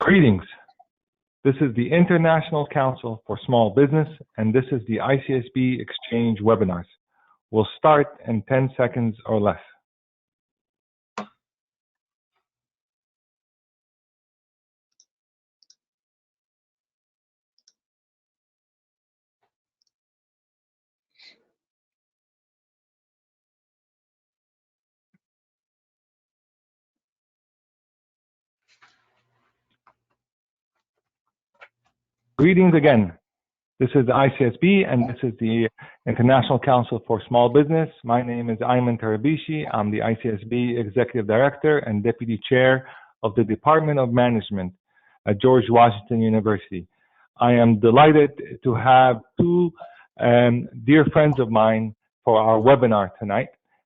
Greetings. This is the International Council for Small Business, and this is the ICSB Exchange webinars. We'll start in 10 seconds or less. Greetings again. This is the ICSB, and this is the International Council for Small Business. My name is Ayman Tarabishi. I'm the ICSB Executive Director and Deputy Chair of the Department of Management at George Washington University. I am delighted to have two dear friends of mine for our webinar tonight.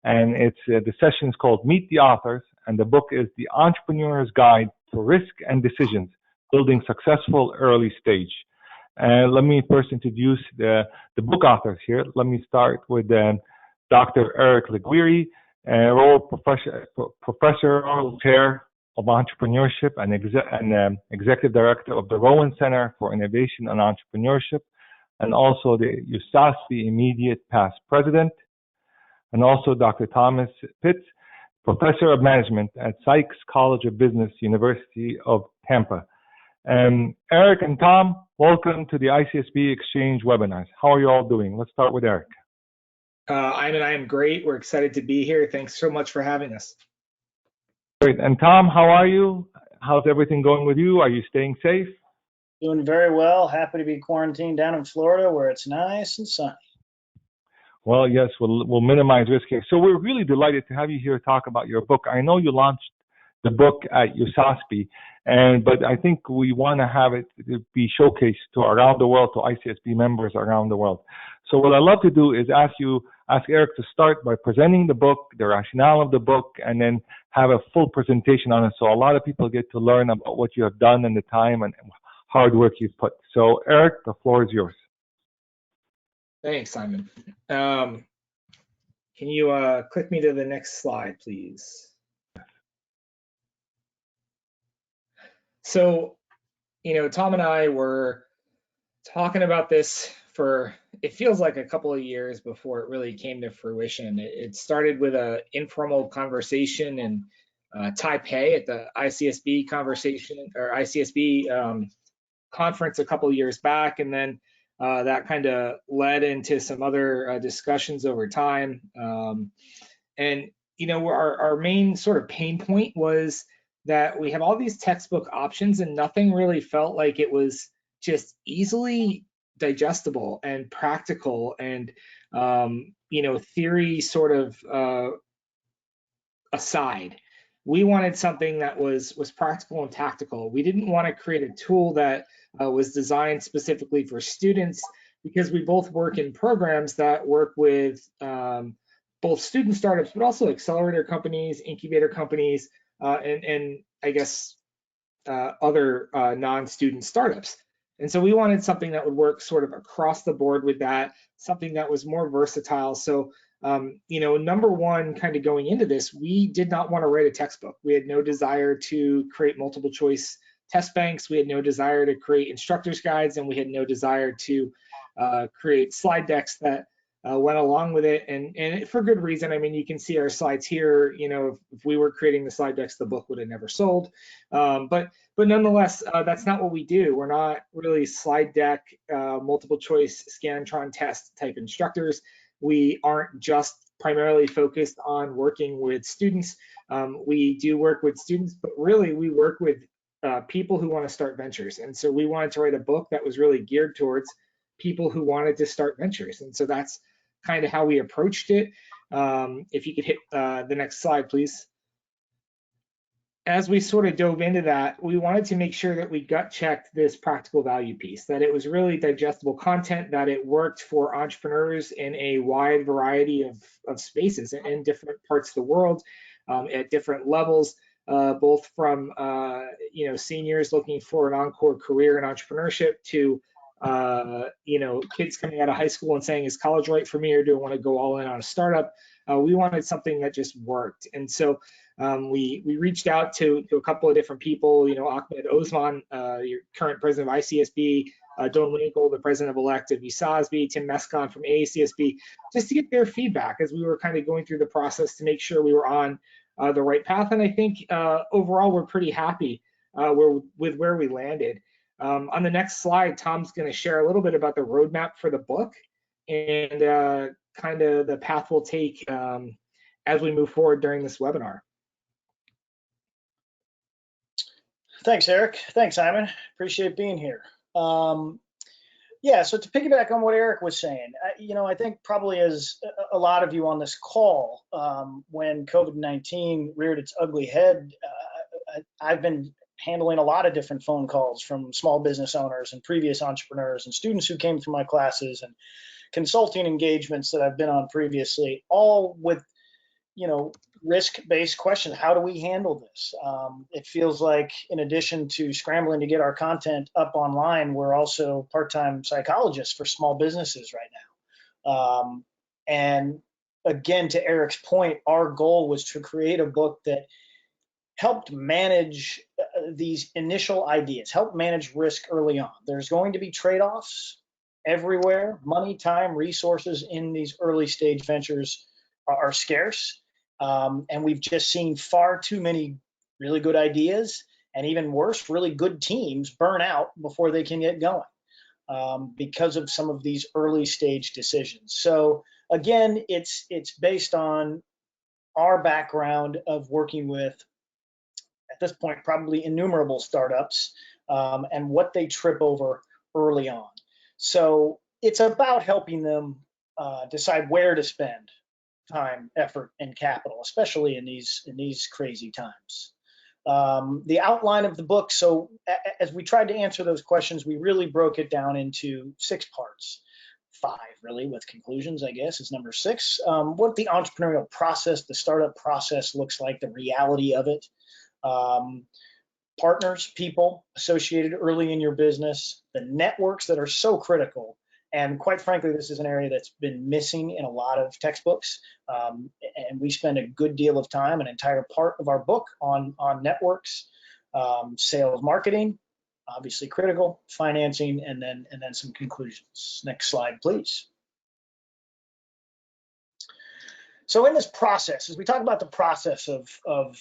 And the session is called Meet the Authors, and the book is The Entrepreneur's Guide to Risk and Decisions, Building Successful Early Stage. Let me first introduce the book authors here. Let me start with Dr. Eric Liguori, Professor Chair of Entrepreneurship and Executive Director of the Rowan Center for Innovation and Entrepreneurship, and also the USASB Immediate Past President, and also Dr. Thomas Pittz, Professor of Management at Sykes College of Business, University of Tampa. Eric and Tom, welcome to the ICSB Exchange webinars. How are you all doing? Let's start with Eric. I am great. We're excited to be here. Thanks so much for having us. Great. And Tom, how are you? How's everything going with you? Are you staying safe? Doing very well. Happy to be quarantined down in Florida where it's nice and sunny. Well, yes, we'll minimize risk here. So we're really delighted to have you here talk about your book. I know you launched the book at USASB, but I think we want to have it to be showcased to around the world, to ICSB members around the world. So what I'd love to do is ask Eric to start by presenting the book, the rationale of the book, and then have a full presentation on it, so a lot of people get to learn about what you have done and the time and hard work you've put. So Eric, the floor is yours. Thanks, Simon. Can you click me to the next slide, please? So, Tom and I were talking about this for, it feels like a couple of years before it really came to fruition. It started with an informal conversation in Taipei at the ICSB conference a couple of years back, and then that kind of led into some other discussions over time. Our main sort of pain point was that we have all these textbook options and nothing really felt like it was just easily digestible and practical and, theory sort of aside. We wanted something that was practical and tactical. We didn't want to create a tool that was designed specifically for students, because we both work in programs that work with both student startups, but also accelerator companies, incubator companies, and I guess other non-student startups. And so we wanted something that would work sort of across the board with that, something that was more versatile. So, number one, kind of going into this, we did not want to write a textbook. We had no desire to create multiple choice test banks. We had no desire to create instructor's guides, and we had no desire to create slide decks that went along with it, and for good reason. I mean, you can see our slides here. If we were creating the slide decks, the book would have never sold. But nonetheless, that's not what we do. We're not really slide deck, multiple choice, Scantron test type instructors. We aren't just primarily focused on working with students. We do work with students, but really we work with people who want to start ventures. And so we wanted to write a book that was really geared towards people who wanted to start ventures. And so that's kind of how we approached it. If you could hit the next slide, please. As we sort of dove into that, we wanted to make sure that we gut checked this practical value piece, that it was really digestible content, that it worked for entrepreneurs in a wide variety of spaces in different parts of the world, at different levels, both from seniors looking for an encore career in entrepreneurship to kids coming out of high school and saying, is college right for me, or do I want to go all in on a startup? We wanted something that just worked. And so we reached out to a couple of different people, Ahmed Osman, your current president of ICSB, Don Winkle, the president-elect of USASB, Tim Mescon from AACSB, just to get their feedback as we were kind of going through the process to make sure we were on the right path. And I think overall we're pretty happy with where we landed. On the next slide, Tom's going to share a little bit about the roadmap for the book and kind of the path we'll take as we move forward during this webinar. Thanks, Eric. Thanks, Simon. Appreciate being here. Yeah, so to piggyback on what Eric was saying, I think probably as a lot of you on this call, when COVID-19 reared its ugly head, I've been handling a lot of different phone calls from small business owners and previous entrepreneurs and students who came through my classes and consulting engagements that I've been on previously, all with, risk-based questions. How do we handle this? It feels like in addition to scrambling to get our content up online, we're also part-time psychologists for small businesses right now. And again, to Eric's point, our goal was to create a book that helped manage these initial ideas, help manage risk early on. There's going to be trade-offs everywhere. Money, time, resources in these early stage ventures are scarce. And we've just seen far too many really good ideas, and even worse, really good teams burn out before they can get going because of some of these early stage decisions. So again, it's based on our background of working with, at this point, probably innumerable startups and what they trip over early on. So it's about helping them decide where to spend time, effort, and capital, especially in these crazy times. The outline of the book, so as we tried to answer those questions, we really broke it down into 6 parts. 5 really, with conclusions, I guess, is number 6. What the entrepreneurial process, the startup process looks like, the reality of it. Partners, people associated early in your business, the networks that are so critical. And quite frankly, this is an area that's been missing in a lot of textbooks. And we spend a good deal of time, an entire part of our book on networks, sales, marketing, obviously critical, financing, and then some conclusions. Next slide, please. So in this process, as we talk about the process of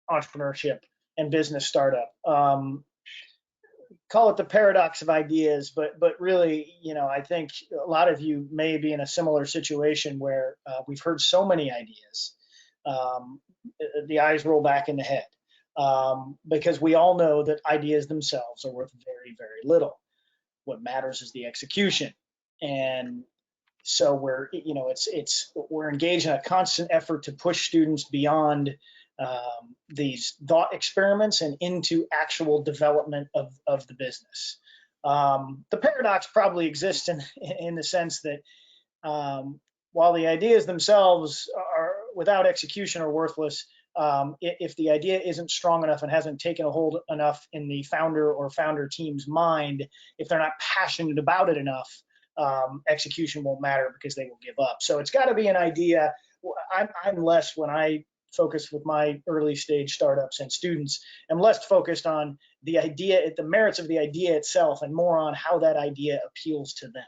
entrepreneurship and business startup, call it the paradox of ideas, but really, I think a lot of you may be in a similar situation where we've heard so many ideas, the eyes roll back in the head, because we all know that ideas themselves are worth very, very little. What matters is the execution. And so we're engaged in a constant effort to push students beyond these thought experiments and into actual development of the business. The paradox probably exists in the sense that while the ideas themselves are without execution are worthless, if the idea isn't strong enough and hasn't taken a hold enough in the founder or founder team's mind, if they're not passionate about it enough, execution won't matter because they will give up. So it's got to be an idea. I'm less, when I focus with my early stage startups and students, I'm less focused on the idea, the merits of the idea itself, and more on how that idea appeals to them.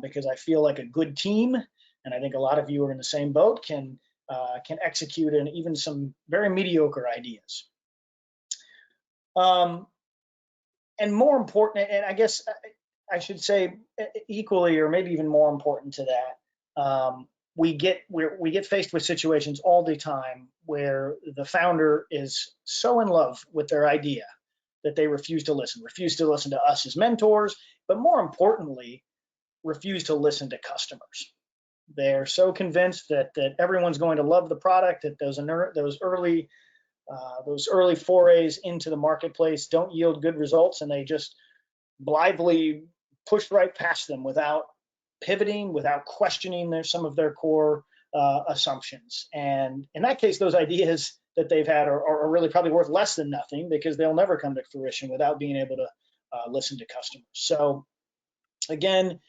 Because I feel like a good team, and I think a lot of you are in the same boat, can execute in even some very mediocre ideas. And more important, and I guess I should say equally, or maybe even more important to that, we get faced with situations all the time where the founder is so in love with their idea that they refuse to listen to us as mentors, but more importantly, refuse to listen to customers. They're so convinced that everyone's going to love the product, that those early forays into the marketplace don't yield good results, and they just blithely push right past them without pivoting, without questioning some of their core assumptions. And in that case, those ideas that they've had are really probably worth less than nothing, because they'll never come to fruition without being able to listen to customers. So again,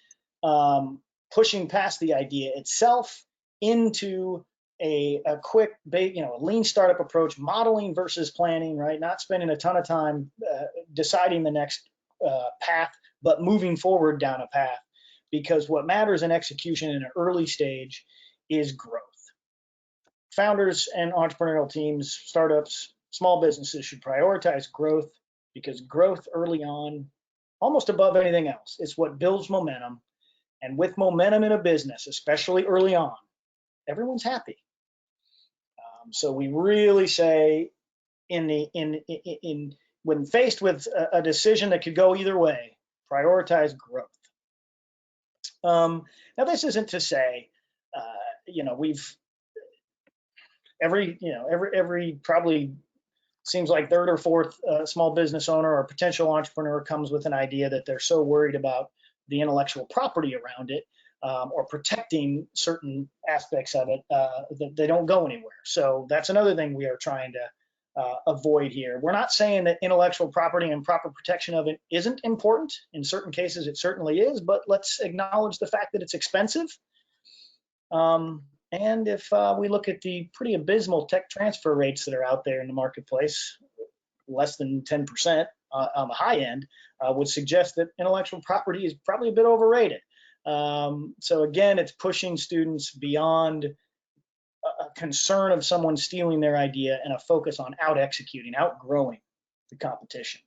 pushing past the idea itself into a quick, lean startup approach, modeling versus planning, right? Not spending a ton of time deciding the next path, but moving forward down a path, because what matters in execution in an early stage is growth. Founders and entrepreneurial teams, startups, small businesses should prioritize growth, because growth early on, almost above anything else, is what builds momentum. And with momentum in a business, especially early on, everyone's happy. So we really say, when faced with a decision that could go either way, prioritize growth. Now, this isn't to say, every probably seems like third or fourth small business owner or potential entrepreneur comes with an idea that they're so worried about the intellectual property around it, or protecting certain aspects of it, that they don't go anywhere. So that's another thing we are trying to avoid here. We're not saying that intellectual property and proper protection of it isn't important. In certain cases, it certainly is, but let's acknowledge the fact that it's expensive. And if we look at the pretty abysmal tech transfer rates that are out there in the marketplace, less than 10% on the high end, would suggest that intellectual property is probably a bit overrated. So again, it's pushing students beyond a concern of someone stealing their idea and a focus on outexecuting, outgrowing the competition.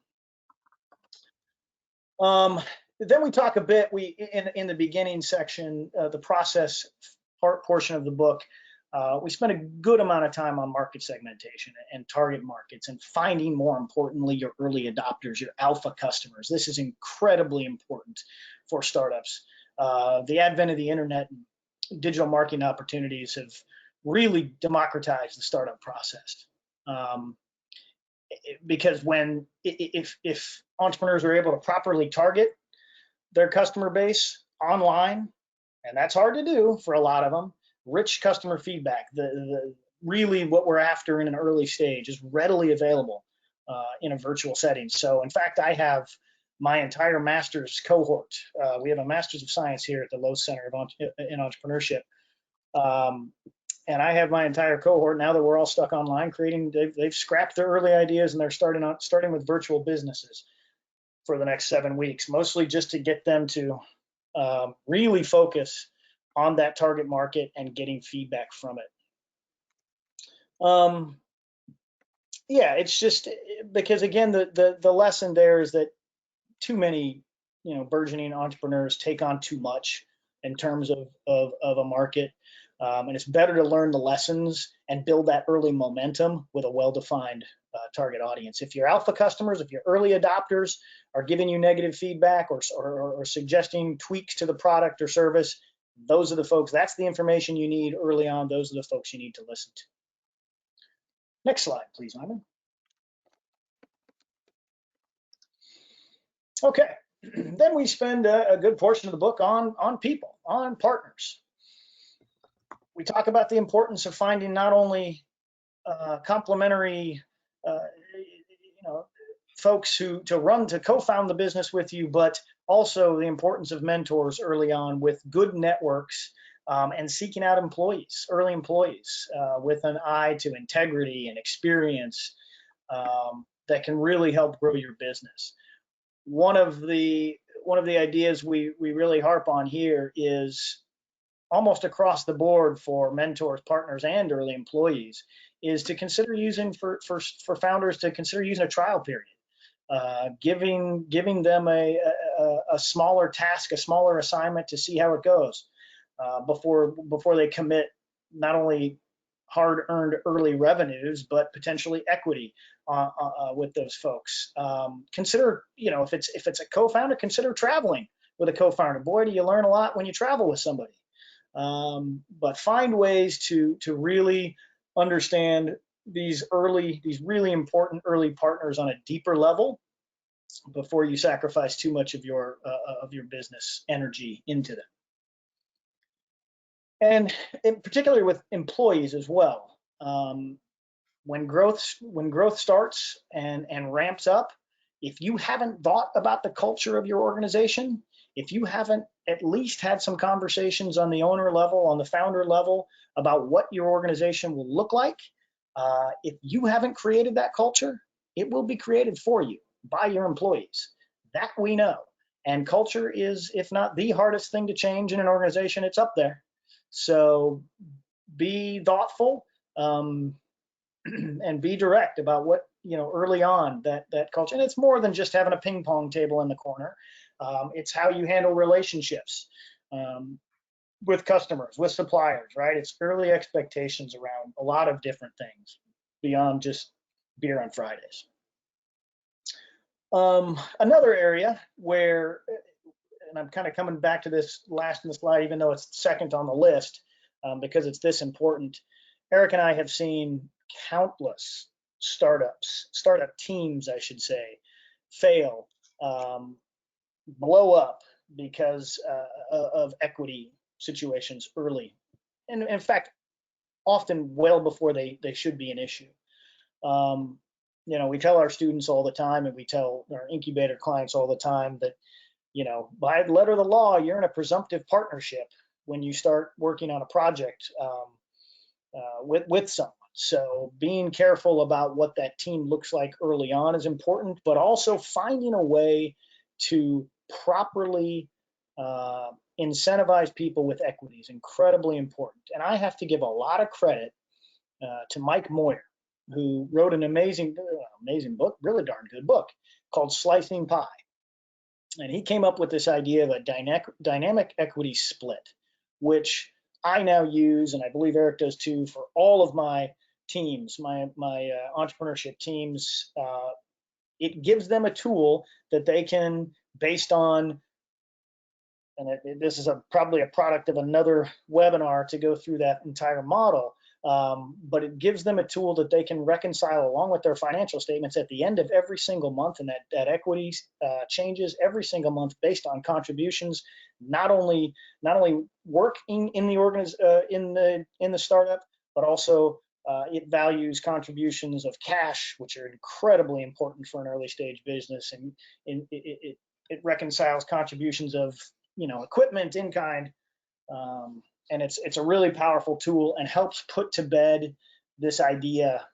Then we talk a bit, in the beginning section, the process portion of the book, we spent a good amount of time on market segmentation and target markets, and finding, more importantly, your early adopters, your alpha customers. This is incredibly important for startups. The advent of the internet and digital marketing opportunities have really democratized the startup process. Because if entrepreneurs are able to properly target their customer base online, and that's hard to do for a lot of them, rich customer feedback, really what we're after in an early stage, is readily available in a virtual setting. So in fact, I have my entire master's cohort. We have a master's of science here at the Lowe Center in Entrepreneurship. And I have my entire cohort, now that we're all stuck online, they've scrapped their early ideas, and they're starting with virtual businesses for the next 7 weeks, mostly just to get them to really focus on that target market and getting feedback from it. Yeah, it's just because, again, the lesson there is that too many, burgeoning entrepreneurs take on too much in terms of a market. And it's better to learn the lessons and build that early momentum with a well-defined target audience. If your alpha customers, if your early adopters are giving you negative feedback or suggesting tweaks to the product or service, those are the folks, that's the information you need early on. Those are the folks you need to listen to. Next slide, please, Iman. Okay, then we spend a good portion of the book on people, on partners. We talk about the importance of finding not only complementary, folks to co-found the business with you, but also the importance of mentors early on with good networks, and seeking out early employees with an eye to integrity and experience that can really help grow your business. One of the ideas we really harp on here is, almost across the board for mentors, partners, and early employees, is to consider using for founders to consider using a trial period, giving them a smaller task, a smaller assignment to see how it goes before they commit not only hard-earned early revenues, but potentially equity with those folks. Consider, if it's a co-founder, consider traveling with a co-founder. Boy, do you learn a lot when you travel with somebody. But find ways to really understand these really important early partners on a deeper level before you sacrifice too much of your business energy into them. And particularly with employees as well. When growth starts and ramps up, if you haven't thought about the culture of your organization, If you haven't at least had some conversations on the owner level, on the founder level, about what your organization will look like, if you haven't created that culture, it will be created for you by your employees. That we know. And culture is, if not the hardest thing to change in an organization, it's up there. So be thoughtful and be direct about what, early on that culture. And it's more than just having a ping pong table in the corner. It's how you handle relationships with customers, with suppliers, right? It's early expectations around a lot of different things beyond just beer on Fridays. Another area where, and I'm kind of coming back to this last in the slide, even though it's second on the list, because it's this important. Eric and I have seen countless startup teams, I should say, fail, blow up because of equity situations early. And in fact, often well before they should be an issue. We tell our students all the time, and we tell our incubator clients all the time that, by the letter of the law, you're in a presumptive partnership when you start working on a project with someone. So being careful about what that team looks like early on is important, but also finding a way to properly incentivize people with equity is incredibly important. And I have to give a lot of credit to Mike Moyer, who wrote an amazing book, really darn good book, called Slicing Pie. And he came up with this idea of a dynamic equity split, which I now use, and I believe Eric does too, for all of my teams, my entrepreneurship teams. It gives them a tool that they can, based on, and this is probably a product of another webinar to go through that entire model, but it gives them a tool that they can reconcile along with their financial statements at the end of every single month, and that equity changes every single month based on contributions, not only working in the in the startup, but also it values contributions of cash, which are incredibly important for an early stage business, and it reconciles contributions of equipment in kind. And it's a really powerful tool and helps put to bed this idea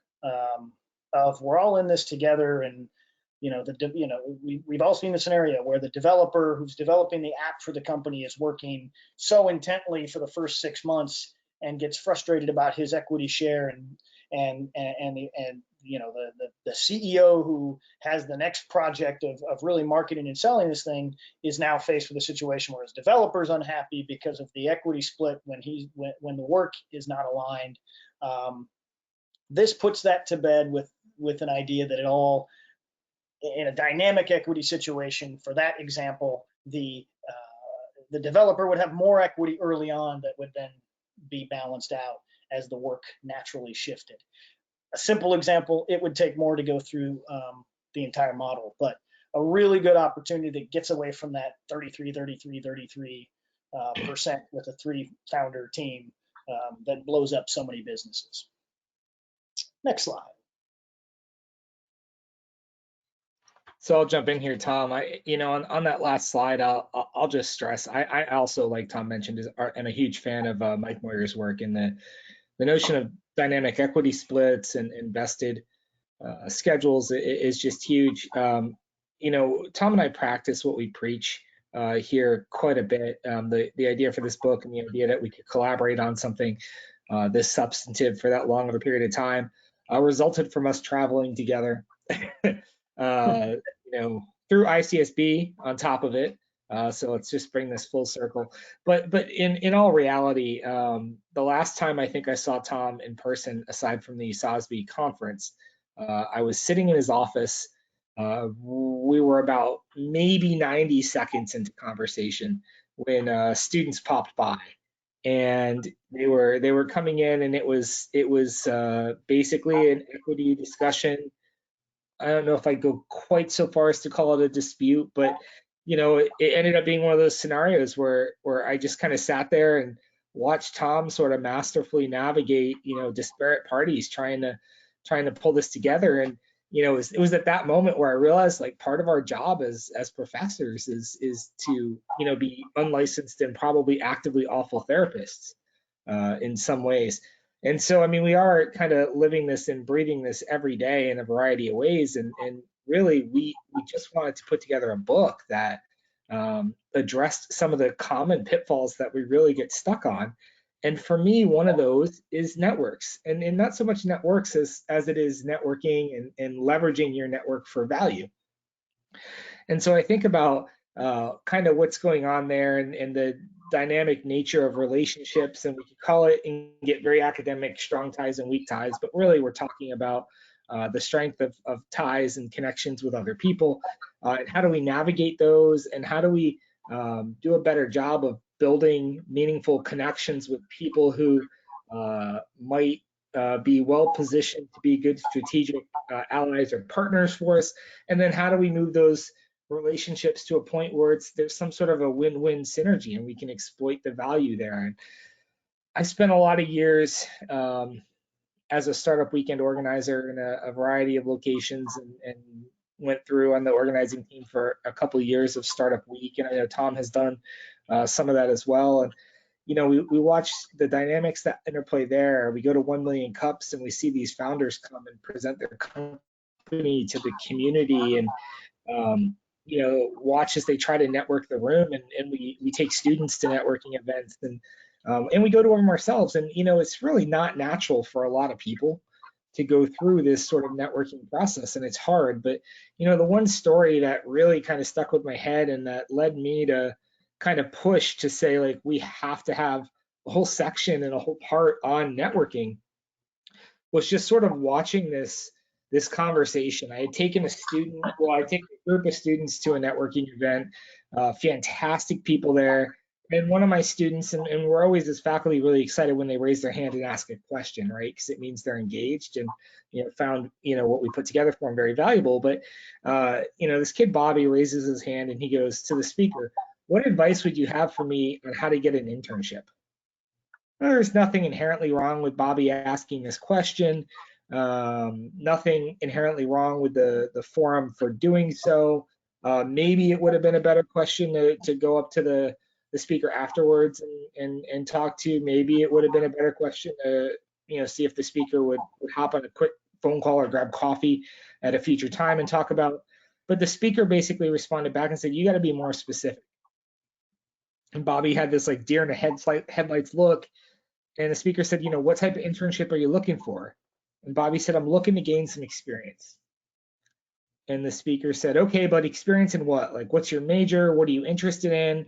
of we're all in this together. And we've all seen the scenario where the developer who's developing the app for the company is working so intently for the first 6 months and gets frustrated about his equity share, and the CEO who has the next project of really marketing and selling this thing is now faced with a situation where his developer is unhappy because of the equity split when the work is not aligned. This puts that to bed with an idea that it all, in a dynamic equity situation, for that example, the developer would have more equity early on that would then be balanced out as the work naturally shifted. A simple example, it would take more to go through the entire model, but a really good opportunity that gets away from that 33% with a 3-founder team that blows up so many businesses. Next slide. So I'll jump in here, Tom. On that last slide, I'll just stress, I also, like Tom mentioned, am a huge fan of Mike Moyer's work, and the notion of dynamic equity splits and vested schedules is just huge. Tom and I practice what we preach here quite a bit. The idea for this book and the idea that we could collaborate on something this substantive for that long of a period of time resulted from us traveling together. Through ICSB on top of it. So let's just bring this full circle. But in all reality, the last time I think I saw Tom in person, aside from the SOSB conference, I was sitting in his office. We were about maybe 90 seconds into conversation when students popped by, and they were coming in, and it was basically an equity discussion. I don't know if I'd go quite so far as to call it a dispute, but it ended up being one of those scenarios where I just kind of sat there and watched Tom sort of masterfully navigate, disparate parties trying to pull this together. you know, it was at that moment where I realized like part of our job as professors is to, you know, be unlicensed and probably actively awful therapists in some ways. And so, I mean, we are kind of living this and breathing this every day in a variety of ways. And really, we just wanted to put together a book that addressed some of the common pitfalls that we really get stuck on. And for me, one of those is networks, and not so much networks as it is networking and leveraging your network for value. And so I think about kind of what's going on there and the dynamic nature of relationships, and we could call it and get very academic, strong ties and weak ties, but really we're talking about the strength of ties and connections with other people, and how do we navigate those, and how do we do a better job of building meaningful connections with people who might be well positioned to be good strategic allies or partners for us, and then how do we move those relationships to a point where there's some sort of a win-win synergy and we can exploit the value there. And I spent a lot of years as a startup weekend organizer in a variety of locations, and went through on the organizing team for a couple of years of Startup Week, and I know Tom has done some of that as well. And you know, we watch the dynamics that interplay there. We go to 1 Million Cups and we see these founders come and present their company to the community, and you know, watch as they try to network the room, and we take students to networking events, and we go to them ourselves. And you know, it's really not natural for a lot of people to go through this sort of networking process, and it's hard. But you know, the one story that really kind of stuck with my head and that led me to kind of push to say, like, we have to have a whole section and a whole part on networking, was just sort of watching this conversation. I had taken I take a group of students to a networking event, fantastic people there. And one of my students, and we're always as faculty really excited when they raise their hand and ask a question, right? Because it means they're engaged and, you know, found, you know, what we put together for them very valuable. But, you know, this kid, Bobby, raises his hand and he goes to the speaker, "What advice would you have for me on how to get an internship?" There's nothing inherently wrong with Bobby asking this question. Nothing inherently wrong with the forum for doing so. Maybe it would have been a better question to go up to the speaker afterwards and talk to. Maybe it would have been a better question to, you know, see if the speaker would hop on a quick phone call or grab coffee at a future time and talk about. But the speaker basically responded back and said, "You got to be more specific." And Bobby had this like deer in the headlights look. And the speaker said, "You know, what type of internship are you looking for?" And Bobby said, "I'm looking to gain some experience." And the speaker said, "Okay, but experience in what? Like, what's your major? What are you interested in?"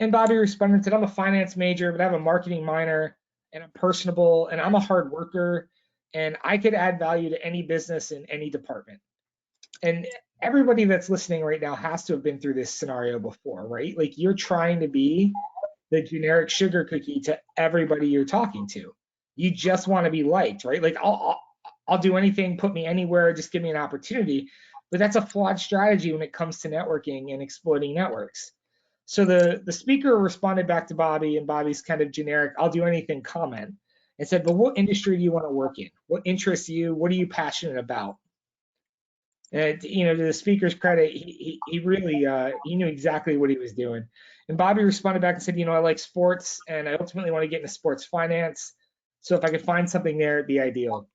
And Bobby responded and said, "I'm a finance major, but I have a marketing minor, and I'm personable, and I'm a hard worker, and I could add value to any business in any department." And everybody that's listening right now has to have been through this scenario before, right? Like, you're trying to be the generic sugar cookie to everybody you're talking to. You just want to be liked, right? Like, I'll do anything, put me anywhere, just give me an opportunity. But that's a flawed strategy when it comes to networking and exploiting networks. So the speaker responded back to Bobby, and Bobby's kind of generic, "I'll do anything" comment, and said, "But what industry do you want to work in? What interests you? What are you passionate about?" And, you know, to the speaker's credit, he really he knew exactly what he was doing. And Bobby responded back and said, "You know, I like sports, and I ultimately want to get into sports finance. So if I could find something there, it'd be ideal."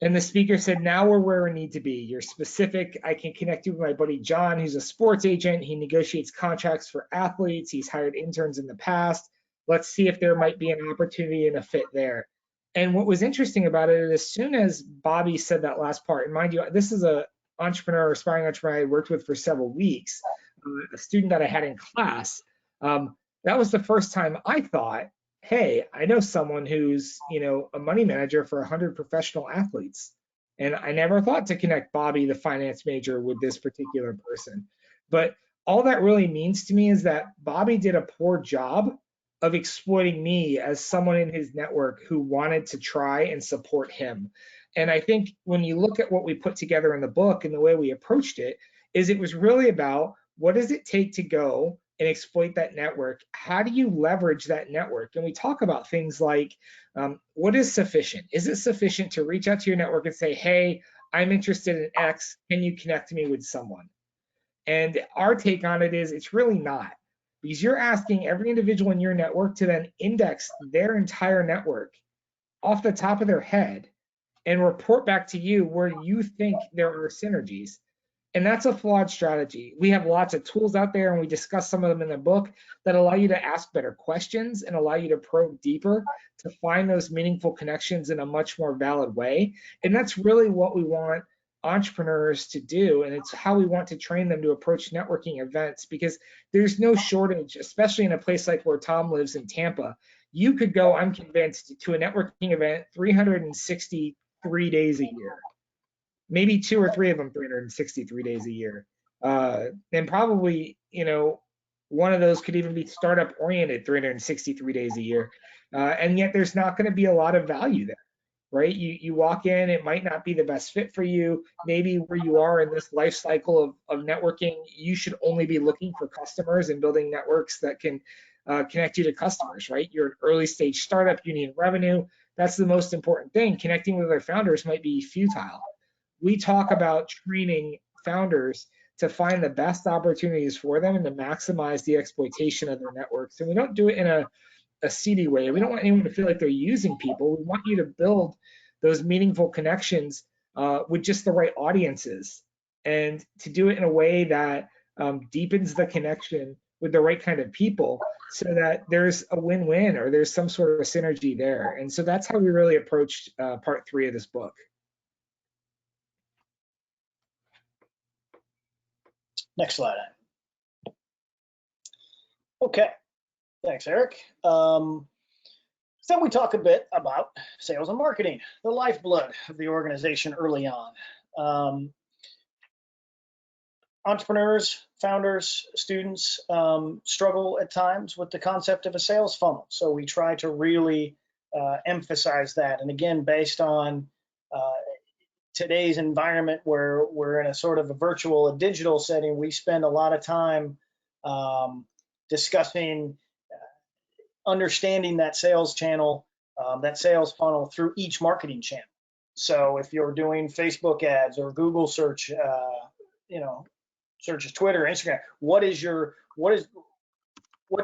And the speaker said, "Now we're where we need to be. You're specific. I can connect you with my buddy John, who's a sports agent. He negotiates contracts for athletes. He's hired interns in the past. Let's see if there might be an opportunity and a fit there." And what was interesting about it is, as soon as Bobby said that last part, and mind you, this is an entrepreneur, aspiring entrepreneur I worked with for several weeks, a student that I had in class, that was the first time I thought, hey, I know someone who's, you know, a money manager for 100 professional athletes. And I never thought to connect Bobby, the finance major, with this particular person. But all that really means to me is that Bobby did a poor job of exploiting me as someone in his network who wanted to try and support him. And I think when you look at what we put together in the book and the way we approached it, is it was really about, what does it take to go and exploit that network? How do you leverage that network? And we talk about things like, what is sufficient? Is it sufficient to reach out to your network and say, hey, I'm interested in X. Can you connect me with someone? And our take on it is it's really not, because you're asking every individual in your network to then index their entire network off the top of their head and report back to you where you think there are synergies. And that's a flawed strategy. We have lots of tools out there, and we discuss some of them in the book, that allow you to ask better questions and allow you to probe deeper to find those meaningful connections in a much more valid way. And that's really what we want entrepreneurs to do. And it's how we want to train them to approach networking events, because there's no shortage, especially in a place like where Tom lives in Tampa. You could go, I'm convinced, to a networking event 363 days a year. Maybe 2 or 3 of them 363 days a year. And probably, one of those could even be startup oriented 363 days a year. And yet there's not going to be a lot of value there, right? You walk in, it might not be the best fit for you. Maybe where you are in this life cycle of networking, you should only be looking for customers and building networks that can connect you to customers, right? You're an early stage startup, you need revenue. That's the most important thing. Connecting with other founders might be futile. We talk about training founders to find the best opportunities for them and to maximize the exploitation of their networks. And we don't do it in a seedy way. We don't want anyone to feel like they're using people. We want you to build those meaningful connections with just the right audiences, and to do it in a way that deepens the connection with the right kind of people, so that there's a win-win or there's some sort of synergy there. And so that's how we really approached part 3 of this book. Next slide. Okay, thanks, Eric. So we talk a bit about sales and marketing, the lifeblood of the organization early on. Entrepreneurs, founders, students struggle at times with the concept of a sales funnel. So we try to really emphasize that. And again, based on today's environment where we're in a sort of a virtual, a digital setting, we spend a lot of time discussing understanding that sales channel, that sales funnel through each marketing channel. So if you're doing Facebook ads or Google search, searches Twitter, Instagram, what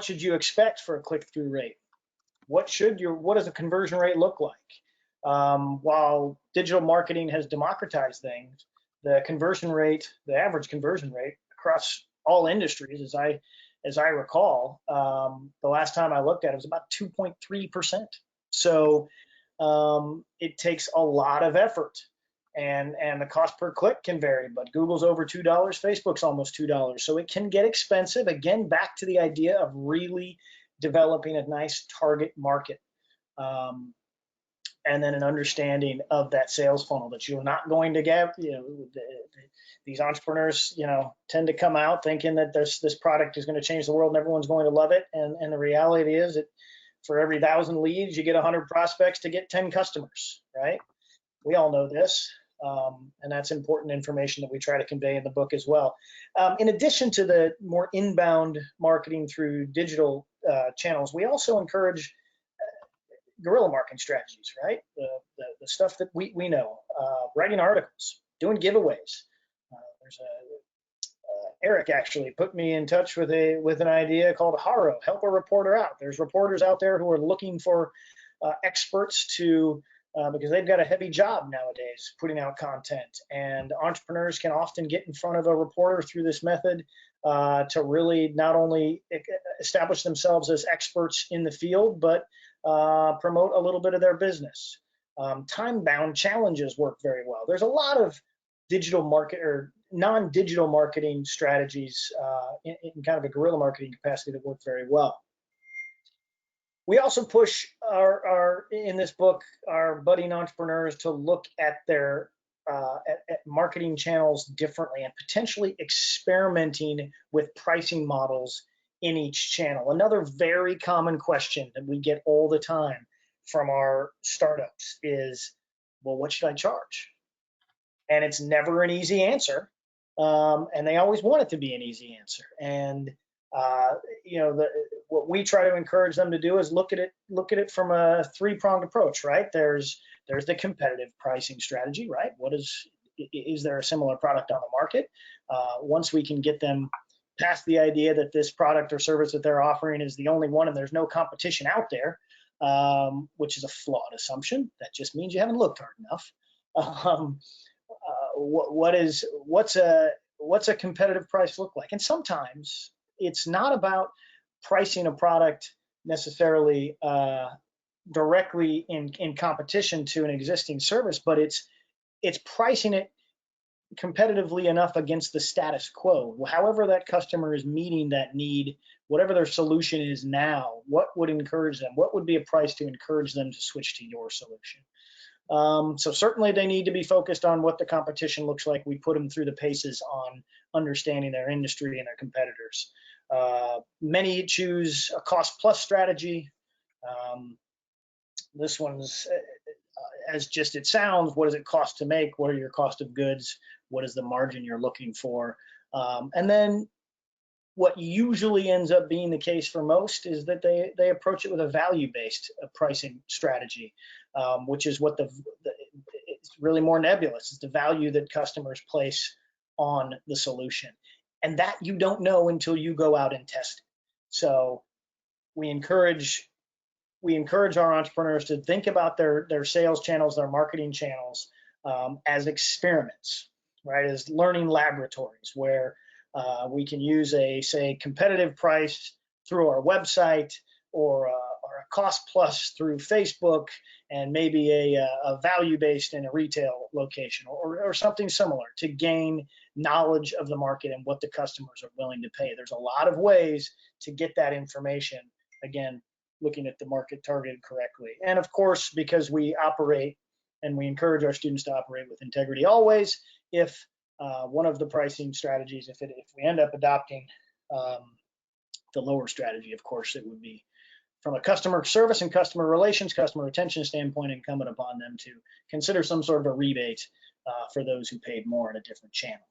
should you expect for a click-through rate? What does a conversion rate look like? While digital marketing has democratized things, the conversion rate, the average conversion rate across all industries, as I recall, the last time I looked at it was about 2.3%. So it takes a lot of effort, and the cost per click can vary, but Google's over $2, Facebook's almost $2. So it can get expensive. Again, back to the idea of really developing a nice target market. And then an understanding of that sales funnel that you're not going to get. These entrepreneurs, tend to come out thinking that this product is going to change the world and everyone's going to love it. And the reality is that for every 1,000 leads, you get 100 prospects to get 10 customers, right? We all know this. And that's important information that we try to convey in the book as well. In addition to the more inbound marketing through digital channels, we also encourage guerrilla marketing strategies, right? The stuff that we know, writing articles, doing giveaways. Eric actually put me in touch with an idea called HARO, help a reporter out. There's reporters out there who are looking for experts to, because they've got a heavy job nowadays putting out content, and entrepreneurs can often get in front of a reporter through this method to really not only establish themselves as experts in the field, but promote a little bit of their business. Time-bound challenges work very well. There's a lot of digital market or non-digital marketing strategies in kind of a guerrilla marketing capacity that work very well. We also push in this book our budding entrepreneurs to look at their at marketing channels differently and potentially experimenting with pricing models in each channel. Another very common question that we get all the time from our startups is, well, what should I charge? And it's never an easy answer. And they always want it to be an easy answer. And what we try to encourage them to do is look at it from a 3-pronged approach, right? There's the competitive pricing strategy, right? What is is there a similar product on the market? Once we can get them past the idea that this product or service that they're offering is the only one and there's no competition out there, which is a flawed assumption. That just means you haven't looked hard enough. What's a competitive price look like? And sometimes it's not about pricing a product necessarily directly in competition to an existing service, but it's pricing it competitively enough against the status quo. However that customer is meeting that need, whatever their solution is now, what would encourage them? What would be a price to encourage them to switch to your solution? So certainly they need to be focused on what the competition looks like. We put them through the paces on understanding their industry and their competitors. Many choose a cost plus strategy. This one's as just it sounds. What does it cost to make? What are your cost of goods? What is the margin you're looking for? And then what usually ends up being the case for most is that they approach it with a value-based pricing strategy, which is what it's really more nebulous. It's the value that customers place on the solution. And that you don't know until you go out and test it. So we encourage our entrepreneurs to think about their sales channels, their marketing channels as experiments, right? As learning laboratories where we can use say, competitive price through our website or a cost plus through Facebook, and maybe a value-based in a retail location or something similar to gain knowledge of the market and what the customers are willing to pay. There's a lot of ways to get that information, again, looking at the market targeted correctly. And of course, because we operate and we encourage our students to operate with integrity always, if one of the pricing strategies, if we end up adopting the lower strategy, of course, it would be from a customer service and customer relations, customer retention standpoint, incumbent upon them to consider some sort of a rebate for those who paid more in a different channel.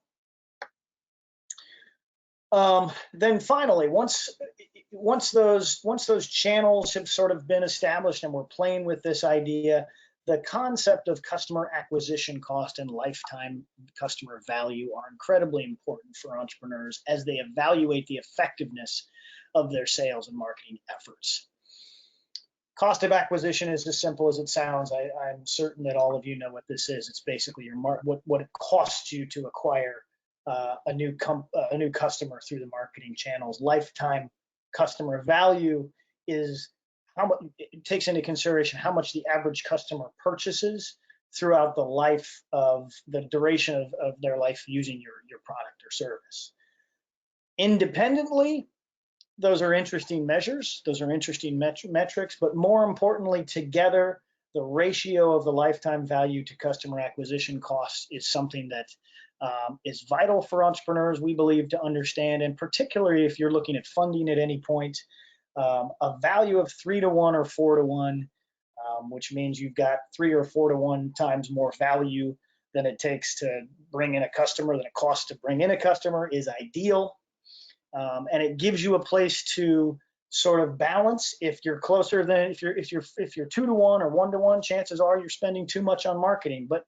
Then finally, once those channels have sort of been established and we're playing with this idea, the concept of customer acquisition cost and lifetime customer value are incredibly important for entrepreneurs as they evaluate the effectiveness of their sales and marketing efforts. Cost of acquisition is as simple as it sounds. I'm certain that all of you know what this is. It's basically what it costs you to acquire a new customer through the marketing channels. Lifetime customer value is how much it takes into consideration how much the average customer purchases throughout the duration of their life using your product or service. Independently, those are interesting measures. Those are interesting metrics, but more importantly, together, the ratio of the lifetime value to customer acquisition costs is something that is vital for entrepreneurs, we believe, to understand, and particularly if you're looking at funding at any point, a value of 3 to 1 or 4 to 1, which means you've got 3 or 4 to 1 times more value than it takes to bring in a customer, than it costs to bring in a customer, is ideal. And it gives you a place to sort of balance. If you're closer than if you're 2 to 1 or 1 to 1, chances are you're spending too much on marketing. But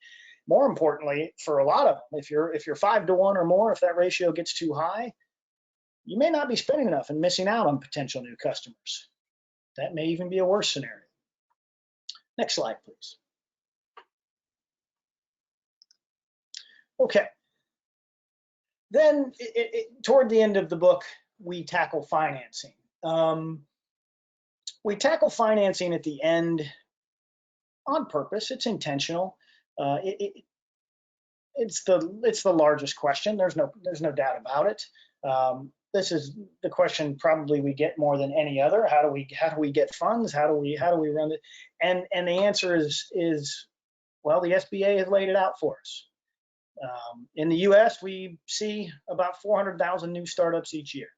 more importantly, for a lot of them, if you're 5 to 1 or more, if that ratio gets too high, you may not be spending enough and missing out on potential new customers. That may even be a worse scenario. Next slide, please. Okay. Then toward the end of the book, we tackle financing. We tackle financing at the end on purpose. It's intentional. It's the largest question. There's no doubt about it. This is the question probably we get more than any other. How do we get funds? How do we run it? And the answer is well, the SBA has laid it out for us. In the U.S., we see about 400,000 new startups each year.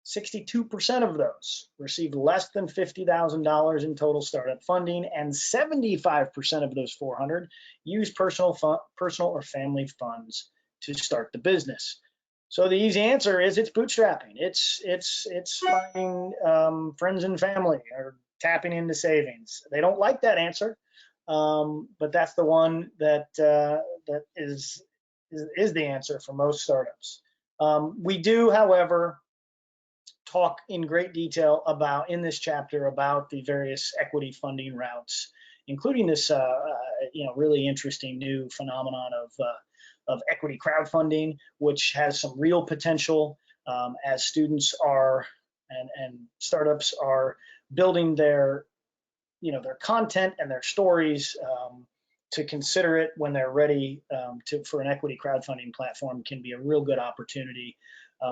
62% of those receive less than $50,000 in total startup funding, and 75% of those 400 use personal or family funds to start the business. So the easy answer is it's bootstrapping. It's finding friends and family or tapping into savings. They don't like that answer, but that's the one that that is the answer for most startups. We do, however, talk in great detail about in this chapter about the various equity funding routes, including this really interesting new phenomenon of equity crowdfunding, which has some real potential as students are and startups are building their their content and their stories to consider it when they're ready for an equity crowdfunding platform can be a real good opportunity.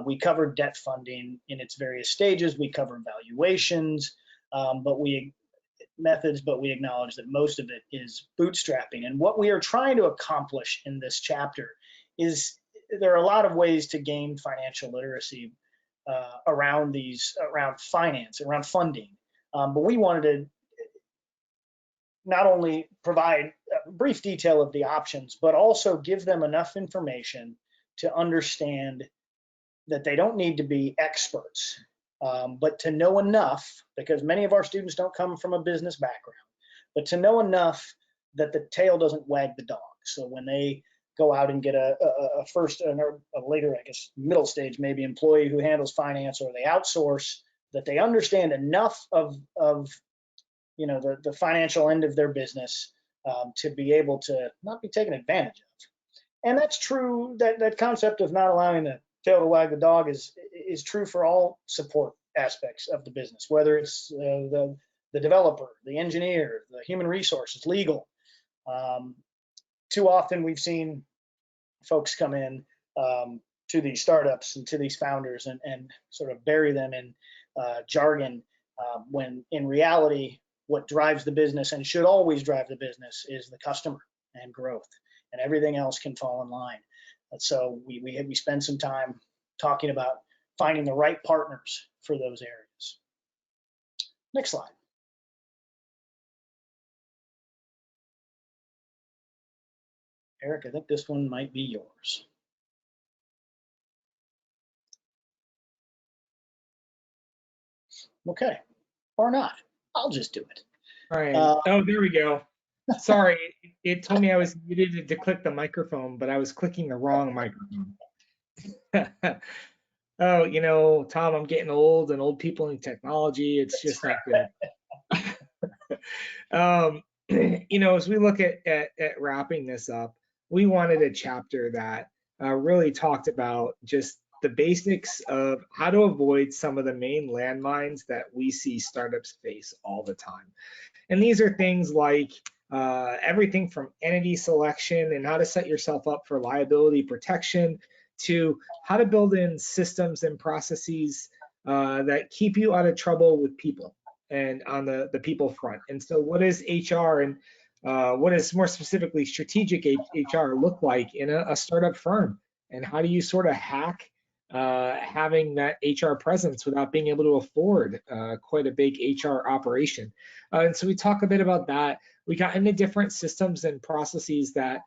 We covered debt funding in its various stages. We covered valuations, but we acknowledge that most of it is bootstrapping. And what we are trying to accomplish in this chapter is there are a lot of ways to gain financial literacy around finance, around funding. But we wanted to not only provide a brief detail of the options, but also give them enough information to understand that they don't need to be experts, but to know enough, because many of our students don't come from a business background, but to know enough that the tail doesn't wag the dog. So when they go out and get a first or a later, I guess, middle stage, maybe employee who handles finance, or they outsource, that they understand enough of the financial end of their business to be able to not be taken advantage of. And that's true, that concept of not allowing the tail to wag the dog is true for all support aspects of the business, whether it's the developer, the engineer, the human resources, legal. Too often we've seen folks come in to these startups and to these founders and sort of bury them in jargon, when in reality, what drives the business and should always drive the business is the customer and growth, and everything else can fall in line. And so we spend some time talking about finding the right partners for those areas. Next slide. Eric, I think this one might be yours. Okay, or not. I'll just do it. All right. Oh, there we go. Sorry, it told me I was muted to click the microphone, but I was clicking the wrong microphone. Oh, Tom, I'm getting old, and old people in technology, it's just not good. As we look at wrapping this up, we wanted a chapter that really talked about just the basics of how to avoid some of the main landmines that we see startups face all the time. And these are things like everything from entity selection and how to set yourself up for liability protection to how to build in systems and processes that keep you out of trouble with people and on the people front. And so what is HR and what is more specifically strategic HR look like in a startup firm? And how do you sort of hack having that HR presence without being able to afford quite a big HR operation? And so we talk a bit about that. We got into different systems and processes that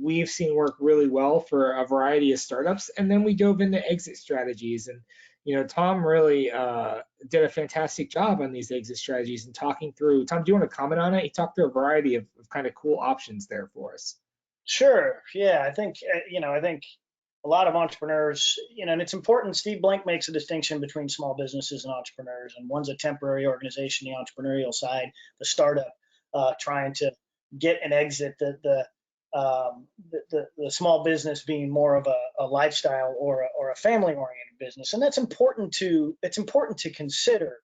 we've seen work really well for a variety of startups. And then we dove into exit strategies. And, Tom really did a fantastic job on these exit strategies and talking through. Tom, do you want to comment on it? He talked through a variety of kind of cool options there for us. Sure. Yeah, I think, I think a lot of entrepreneurs, and it's important. Steve Blank makes a distinction between small businesses and entrepreneurs, and one's a temporary organization, the entrepreneurial side, the startup trying to get an exit, the small business being more of a lifestyle or a family-oriented business, and that's important to consider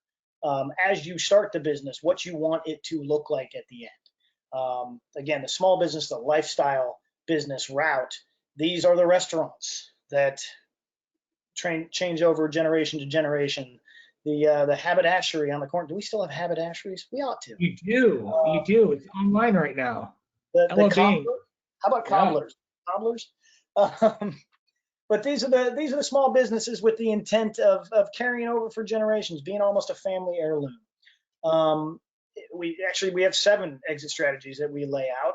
as you start the business, what you want it to look like at the end. Again, the small business, the lifestyle business route. These are the restaurants that change over generation to generation. The haberdashery on the corner. Do we still have haberdasheries? We ought to. You do. You do. It's online right now. The cobbler, how about cobblers? Yeah. Cobblers. But these are the small businesses with the intent of carrying over for generations, being almost a family heirloom. We have 7 exit strategies that we lay out.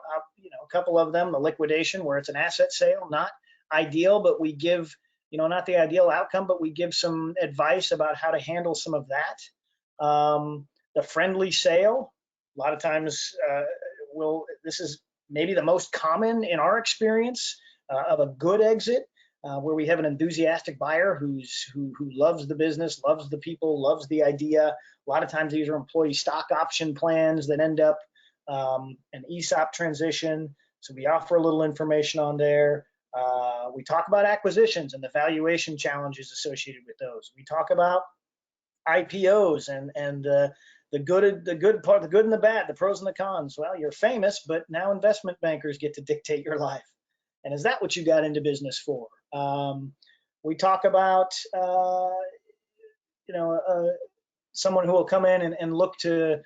A couple of them, the liquidation, where it's an asset sale, not ideal, but we give, not the ideal outcome, but we give some advice about how to handle some of that. The friendly sale, a lot of times this is maybe the most common in our experience of a good exit, where we have an enthusiastic buyer who loves the business, loves the people, loves the idea. A lot of times these are employee stock option plans that end up an ESOP transition. So we offer a little information on there. We talk about acquisitions and the valuation challenges associated with those. We talk about IPOs and the good and the bad, the pros and the cons. Well, you're famous, but now investment bankers get to dictate your life. And is that what you got into business for? We talk about someone who will come in and look to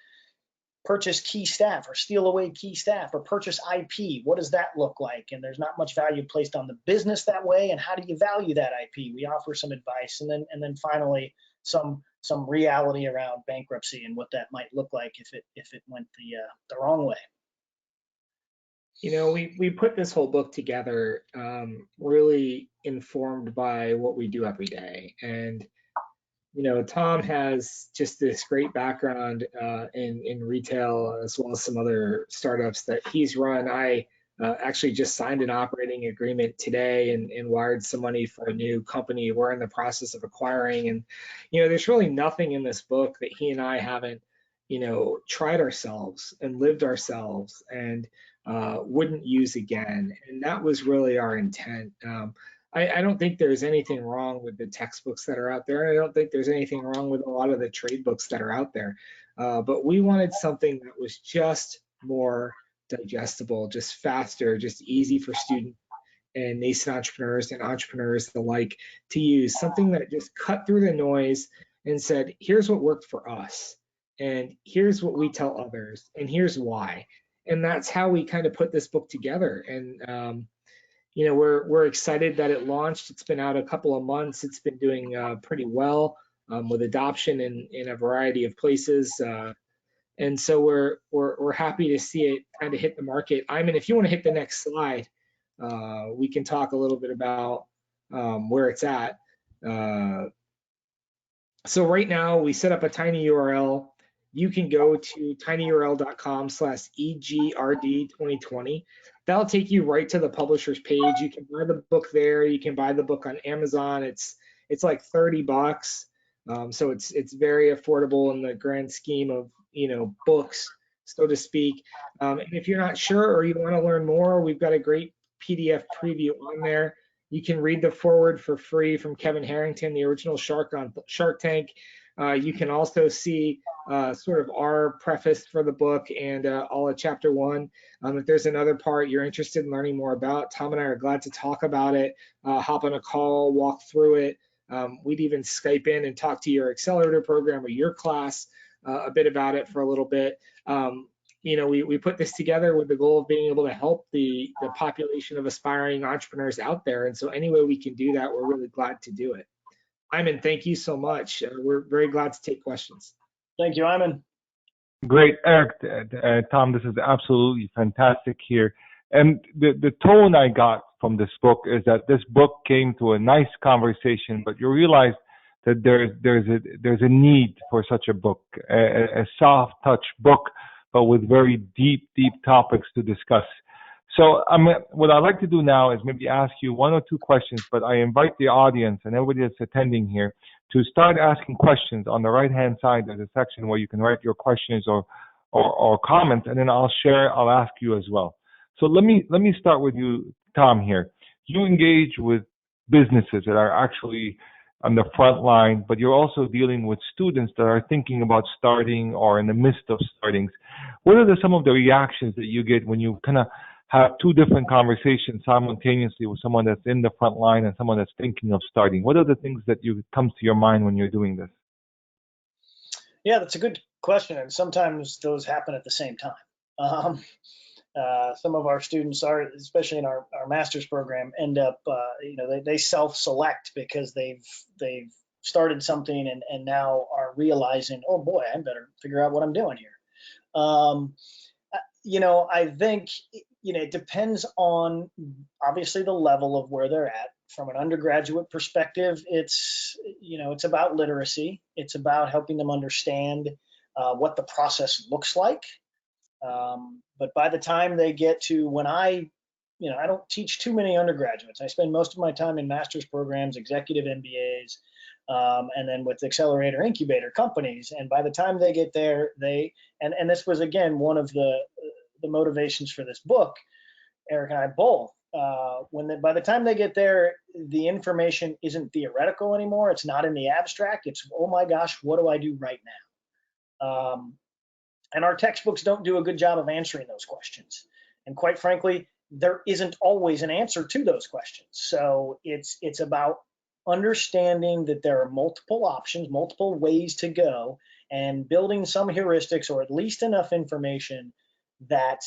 purchase key staff or steal away key staff or purchase IP. What does that look like? And there's not much value placed on the business that way. And how do you value that IP? We offer some advice, and then finally some reality around bankruptcy and what that might look like if it went the wrong way. We put this whole book together really informed by what we do every day. And Tom has just this great background in retail, as well as some other startups that he's run. I actually just signed an operating agreement today and wired some money for a new company we're in the process of acquiring. And there's really nothing in this book that he and I haven't tried ourselves and lived ourselves and wouldn't use again. And that was really our intent. I don't think there's anything wrong with the textbooks that are out there. I don't think there's anything wrong with a lot of the trade books that are out there. But we wanted something that was just more digestible, just faster, just easy for students and nascent entrepreneurs and entrepreneurs alike to use. Something that just cut through the noise and said, here's what worked for us, and here's what we tell others, and here's why. And that's how we kind of put this book together. And we're excited that it launched. It's been out a couple of months. It's been doing pretty well with adoption in a variety of places. And so we're happy to see it kind of hit the market. Iman, if you want to hit the next slide, we can talk a little bit about where it's at. So right now we set up a tiny URL. You can go to tinyurl.com/EGRD2020. That'll take you right to the publisher's page. You can buy the book there. You can buy the book on Amazon. It's like $30. So it's very affordable in the grand scheme of books, so to speak. And if you're not sure or you want to learn more, we've got a great PDF preview on there. You can read the foreword for free from Kevin Harrington, the original shark on Shark Tank. You can also see sort of our preface for the book and all of chapter 1. If there's another part you're interested in learning more about, Tom and I are glad to talk about it, hop on a call, walk through it. We'd even Skype in and talk to your accelerator program or your class a bit about it for a little bit. We put this together with the goal of being able to help the population of aspiring entrepreneurs out there. And so any way we can do that, we're really glad to do it. Iman, thank you so much. We're very glad to take questions. Thank you, Iman. Great, Eric, Tom, this is absolutely fantastic here. And the tone I got from this book is that this book came to a nice conversation, but you realize that there's a need for such a book, a soft touch book, but with very deep topics to discuss. So what I'd like to do now is maybe ask you one or two questions, but I invite the audience and everybody that's attending here to start asking questions. On the right-hand side, there's a section where you can write your questions or comments, and then I'll ask you as well. So let me start with you, Tom, here. You engage with businesses that are actually on the front line, but you're also dealing with students that are thinking about starting or in the midst of starting. What are some of the reactions that you get when you kind of have two different conversations simultaneously with someone that's in the front line and someone that's thinking of starting? What are the things that comes to your mind when you're doing this? Yeah, that's a good question, and sometimes those happen at the same time. Some of our students especially in our master's program, end up, they self-select because they've started something and now are realizing, oh boy, I better figure out what I'm doing here. I think, it depends on obviously the level of where they're at. From an undergraduate perspective, it's about literacy. It's about helping them understand what the process looks like. But by the time they get to when I don't teach too many undergraduates. I spend most of my time in master's programs, executive MBAs, and then with accelerator incubator companies. And by the time they get there, and this was again one of the motivations for this book, Eric and I both. By the time they get there, the information isn't theoretical anymore. It's not in the abstract. It's, oh my gosh, what do I do right now? And our textbooks don't do a good job of answering those questions. And quite frankly, there isn't always an answer to those questions. So it's about understanding that there are multiple options, multiple ways to go, and building some heuristics or at least enough information that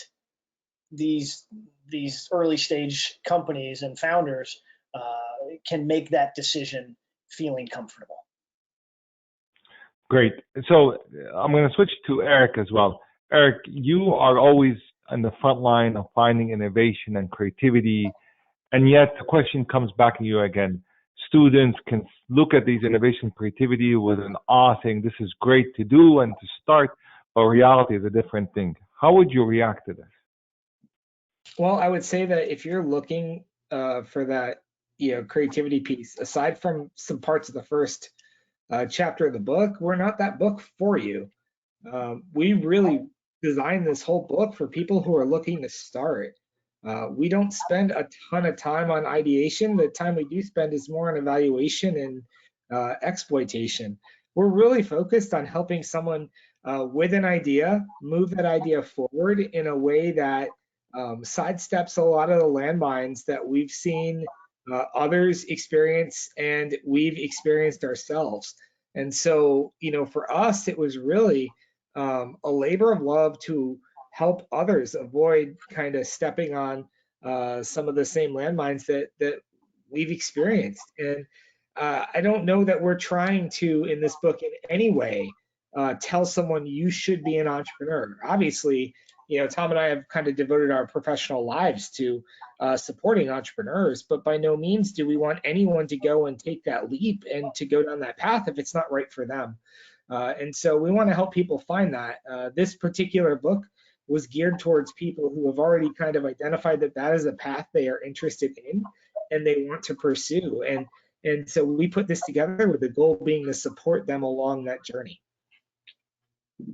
these early stage companies and founders can make that decision feeling comfortable. Great. So I'm going to switch to Eric as well. Eric, you are always on the front line of finding innovation and creativity, and yet the question comes back to you again. Students can look at these innovation creativity with an awe, saying this is great to do and to start, but reality is a different thing. How would you react to this? Well, I would say that if you're looking for that, creativity piece, aside from some parts of the first chapter of the book, we're not that book for you. We really designed this whole book for people who are looking to start. We don't spend a ton of time on ideation. The time we do spend is more on evaluation and exploitation. We're really focused on helping someone with an idea move that idea forward in a way that sidesteps a lot of the landmines that we've seen others experience and we've experienced ourselves. And so, for us, it was really a labor of love to help others avoid kind of stepping on some of the same landmines that we've experienced. And I don't know that we're trying to, in this book, in any way, tell someone you should be an entrepreneur. Obviously, Tom and I have kind of devoted our professional lives to supporting entrepreneurs, but by no means do we want anyone to go and take that leap and to go down that path if it's not right for them. And so we want to help people find that. This particular book was geared towards people who have already kind of identified that that is a path they are interested in and they want to pursue. And so we put this together with the goal being to support them along that journey.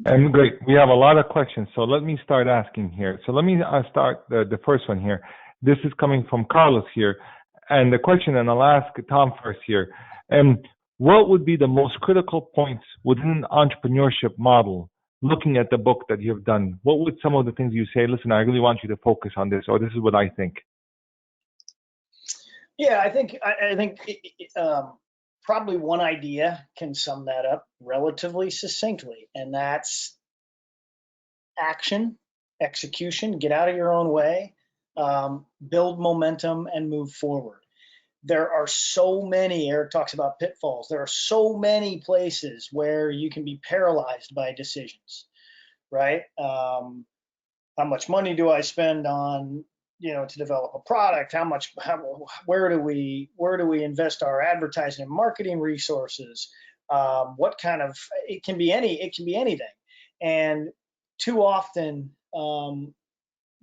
And great. We have a lot of questions, so let me start asking here. So let me start the first one here. This is coming from Carlos here. And the question, and I'll ask Tom first here. What would be the most critical points within an entrepreneurship model, looking at the book that you've done? What would some of the things you say, listen, I really want you to focus on this, or this is what I think? Yeah, I think probably one idea can sum that up relatively succinctly, and that's action, execution, get out of your own way, build momentum, and move forward. There are so many, Eric talks about pitfalls, there are so many places where you can be paralyzed by decisions, right? How much money do I spend on, to develop a product? Where do we invest our advertising and marketing resources? It can be anything. And too often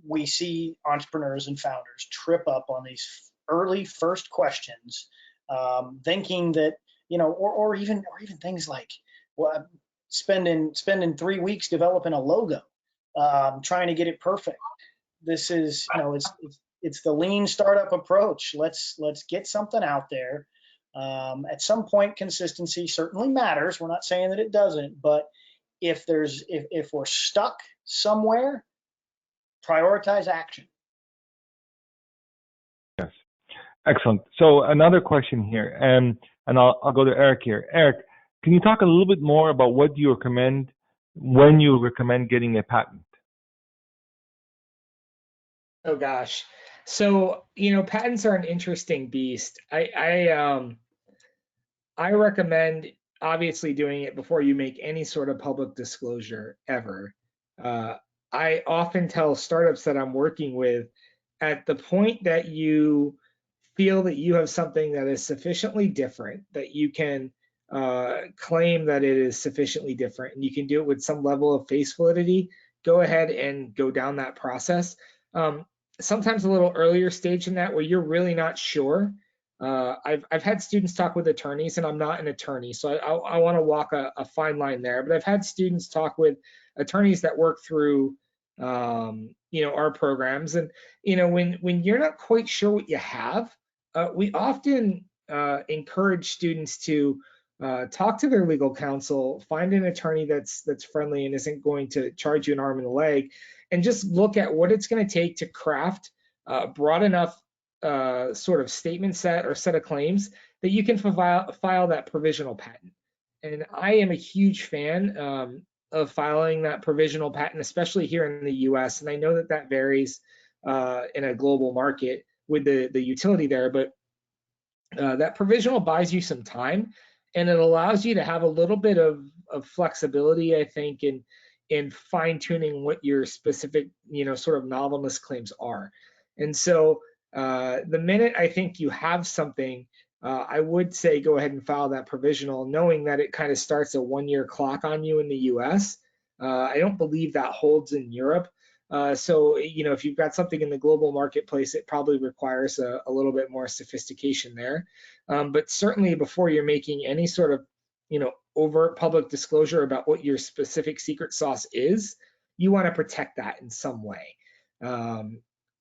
we see entrepreneurs and founders trip up on these early first questions, thinking that, or even things like spending 3 weeks developing a logo, trying to get it perfect. This is, it's the lean startup approach. Let's get something out there. At some point, consistency certainly matters. We're not saying that it doesn't, but if we're stuck somewhere, prioritize action. Yes, excellent. So another question here, and I'll go to Eric here. Eric, can you talk a little bit more about what you recommend when you recommend getting a patent? Oh gosh. So, patents are an interesting beast. I recommend obviously doing it before you make any sort of public disclosure ever. I often tell startups that I'm working with, at the point that you feel that you have something that is sufficiently different, that you can claim that it is sufficiently different, and you can do it with some level of face validity, go ahead and go down that process. Sometimes a little earlier stage in that where you're really not sure. I've had students talk with attorneys, and I'm not an attorney, so I want to walk a fine line there. But I've had students talk with attorneys that work through our programs, and when you're not quite sure what you have, we often encourage students to talk to their legal counsel, find an attorney that's friendly and isn't going to charge you an arm and a leg, and just look at what it's going to take to craft broad enough sort of statement set or set of claims that you can file that provisional patent. And I am a huge fan of filing that provisional patent, especially here in the US. And I know that varies in a global market with the utility there, but that provisional buys you some time, and it allows you to have a little bit of flexibility, I think, in fine-tuning what your specific, sort of novelness claims are. And so the minute I think you have something, I would say go ahead and file that provisional, knowing that it kind of starts a 1-year clock on you in the US. I don't believe that holds in Europe. So, if you've got something in the global marketplace, it probably requires a little bit more sophistication there. But certainly before you're making any sort of, overt public disclosure about what your specific secret sauce is, you want to protect that in some way.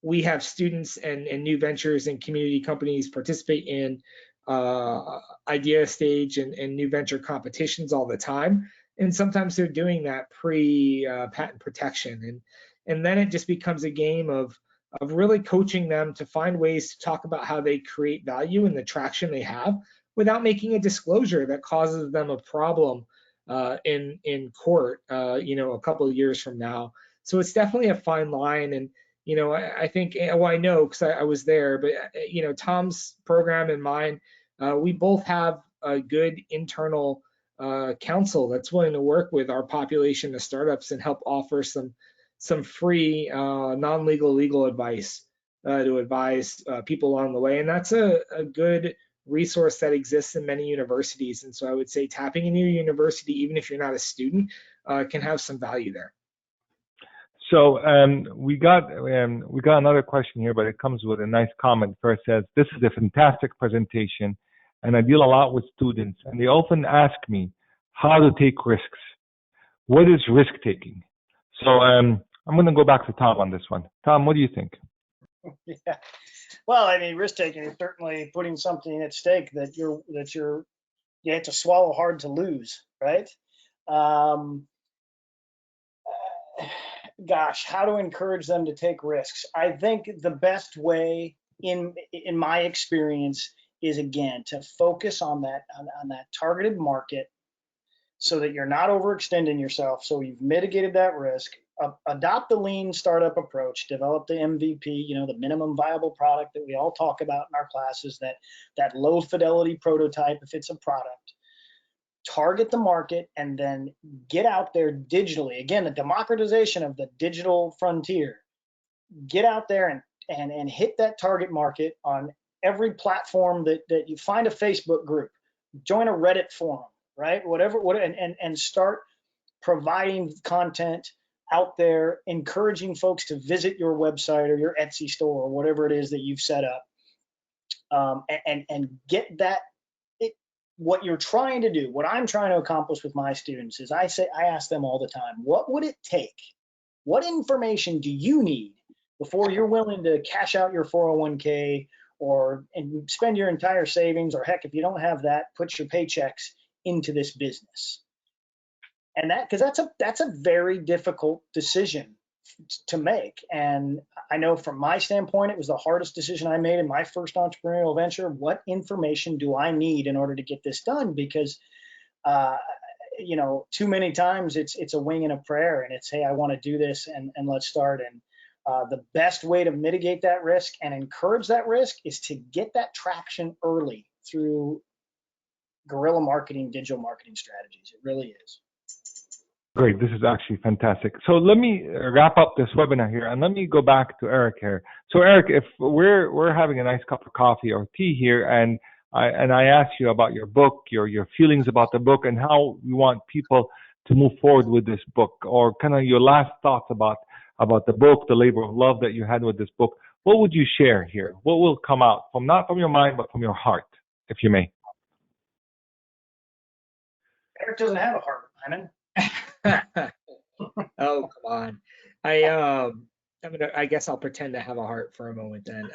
We have students and new ventures and community companies participate in idea stage and new venture competitions all the time. And sometimes they're doing that pre-patent protection. And then it just becomes a game of really coaching them to find ways to talk about how they create value and the traction they have without making a disclosure that causes them a problem in court, a couple of years from now. So it's definitely a fine line. And I think, well, I know because I was there, but Tom's program and mine, we both have a good internal counsel that's willing to work with our population of startups and help offer some free non-legal legal advice to advise people along the way. And that's a good resource that exists in many universities. And so I would say tapping into your university, even if you're not a student, can have some value there. So we got another question here, but it comes with a nice comment. First says, "This is a fantastic presentation, and I deal a lot with students, and they often ask me how to take risks. What is risk taking?" So I'm going to go back to Tom on this one. Tom, what do you think? Yeah. Well, I mean, risk taking is certainly putting something at stake that you have to swallow hard to lose, right? Gosh, how to encourage them to take risks? I think the best way, in my experience, is again to focus on that targeted market, so that you're not overextending yourself. So you've mitigated that risk. Adopt the lean startup approach. Develop the MVP, the minimum viable product that we all talk about in our classes. That low fidelity prototype if it's a product. Target the market and then get out there digitally. Again, the democratization of the digital frontier. Get out there and hit that target market on every platform that you find. A Facebook group, join a Reddit forum, right? Whatever, and start providing content out there, encouraging folks to visit your website or your Etsy store or whatever it is that you've set up, and get that. What you're trying to do, what I'm trying to accomplish with my students is I ask them all the time, what would it take? What information do you need before you're willing to cash out your 401k and spend your entire savings, or heck, if you don't have that, put your paychecks into this business? And because that's a very difficult decision to make. And I know from my standpoint, it was the hardest decision I made in my first entrepreneurial venture. What information do I need in order to get this done? Because, too many times it's a wing and a prayer, and it's, hey, I want to do this and let's start. And the best way to mitigate that risk and encourage that risk is to get that traction early through guerrilla marketing, digital marketing strategies. It really is. Great. This is actually fantastic. So let me wrap up this webinar here, and let me go back to Eric here. So Eric, if we're having a nice cup of coffee or tea here, and I ask you about your book, your feelings about the book, and how you want people to move forward with this book, or kind of your last thoughts about the book, the labor of love that you had with this book, what would you share here? What will come out from, not from your mind, but from your heart, if you may? Eric doesn't have a heart, Hyman. Oh, come on. I guess I'll pretend to have a heart for a moment then.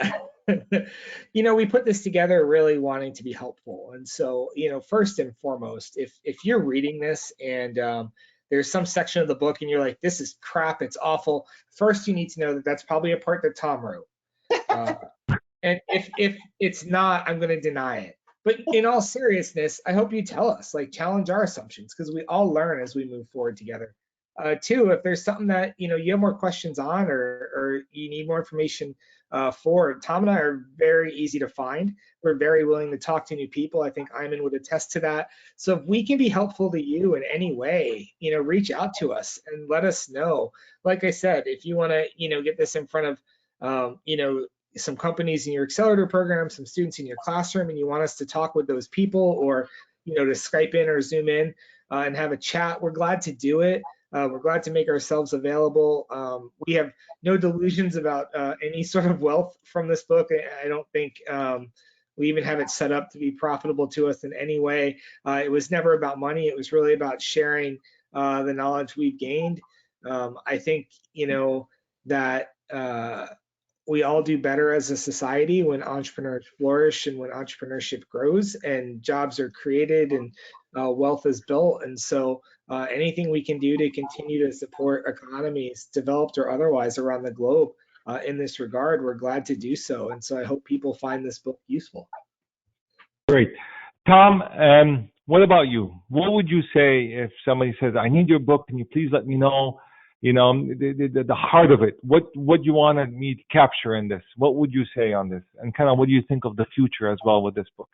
We put this together really wanting to be helpful. And so, first and foremost, if you're reading this and there's some section of the book and you're like, this is crap, it's awful, first you need to know that that's probably a part that Tom wrote. And if it's not, I'm going to deny it. But in all seriousness, I hope you tell us, challenge our assumptions, because we all learn as we move forward together. Two, if there's something that you have more questions on, or you need more information for, Tom and I are very easy to find. We're very willing to talk to new people. I think Ayman would attest to that. So if we can be helpful to you in any way, reach out to us and let us know. Like I said, if you want to, get this in front of, some companies in your accelerator program, some students in your classroom, and you want us to talk with those people, or to Skype in or Zoom in and have a chat, we're glad to do it. We're glad to make ourselves available. We have no delusions about any sort of wealth from this book. I don't think we even have it set up to be profitable to us in any way. It was never about money. It was really about sharing the knowledge we've gained. I think, that we all do better as a society when entrepreneurs flourish and when entrepreneurship grows and jobs are created and wealth is built. And so anything we can do to continue to support economies, developed or otherwise, around the globe in this regard, we're glad to do so. And so I hope people find this book useful. Great. Tom, what about you? What would you say if somebody says, I need your book, can you please let me know, the heart of it? What you wanted me to capture in this? What would you say on this? And kind of what do you think of the future as well with this book?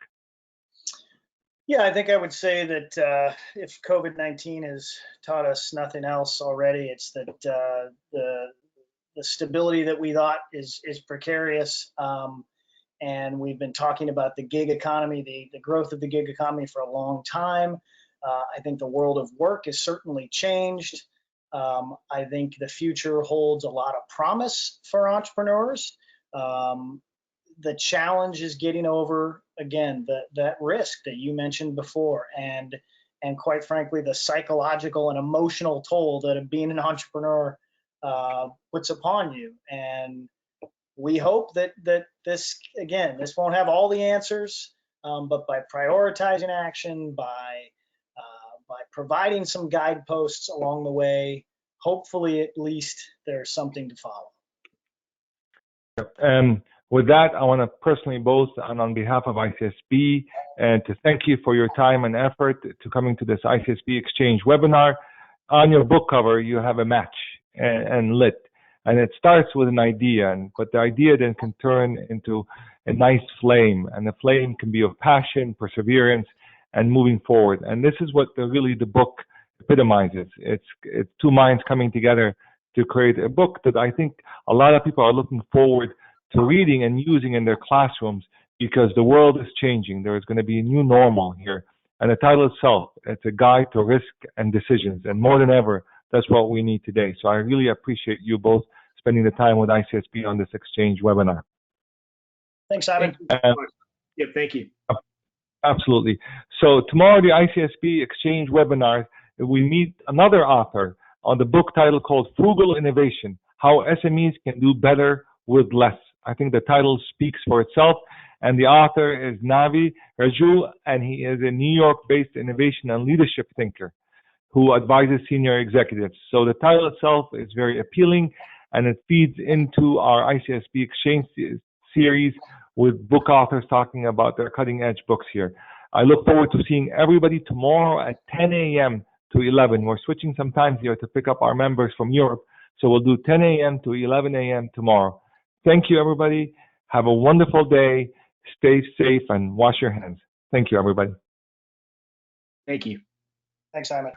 Yeah, I think I would say that if COVID-19 has taught us nothing else already, it's that the stability that we thought is precarious. And we've been talking about the gig economy, the growth of the gig economy for a long time. I think the world of work has certainly changed. I think the future holds a lot of promise for entrepreneurs. The challenge is getting over, again, that risk that you mentioned before, and quite frankly, the psychological and emotional toll that being an entrepreneur puts upon you. And we hope that this won't have all the answers, but by prioritizing action, by providing some guideposts along the way, hopefully at least there's something to follow. With that, I want to personally both and on behalf of ICSB and to thank you for your time and effort to coming to this ICSB Exchange webinar. On your book cover, you have a match and lit, and it starts with an idea, but the idea then can turn into a nice flame, and the flame can be of passion, perseverance, and moving forward. And this is what really the book epitomizes. It's two minds coming together to create a book that I think a lot of people are looking forward to reading and using in their classrooms, because the world is changing. There is going to be a new normal here. And the title itself, it's a guide to risk and decisions. And more than ever, that's what we need today. So I really appreciate you both spending the time with ICSB on this exchange webinar. Thanks, Simon. Yeah, thank you. Absolutely. So tomorrow, the ICSB Exchange webinar, we meet another author on the book title called Frugal Innovation, How SMEs Can Do Better with Less. I think the title speaks for itself. And the author is Navi Raju, and he is a New York-based innovation and leadership thinker who advises senior executives. So the title itself is very appealing, and it feeds into our ICSB Exchange series with book authors talking about their cutting-edge books here. I look forward to seeing everybody tomorrow at 10 a.m. to 11. We're switching some times here to pick up our members from Europe. So we'll do 10 a.m. to 11 a.m. tomorrow. Thank you, everybody. Have a wonderful day. Stay safe and wash your hands. Thank you, everybody. Thank you. Thanks, Simon.